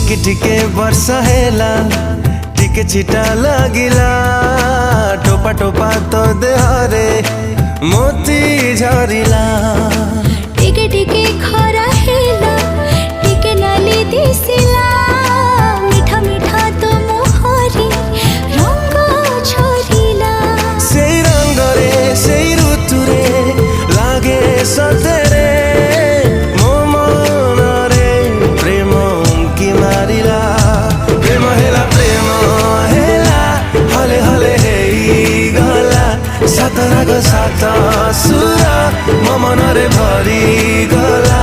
टिके टिके वर्षा हेला टिके छिटा लागिला टोपा टोपा तो देहरे मोती झरिला टिके टिके खरा हेला टिके नाली दिसिला मिठा मिठा तो मोहरी रंग झरिला सेई रंग रे सेई ऋतु रे लागे सतेरे मो मन रे प्रेम उंकी मारिला प्रेम हेला हले हले हेई गला सात राग सात सुर मो मन रे भरी गला।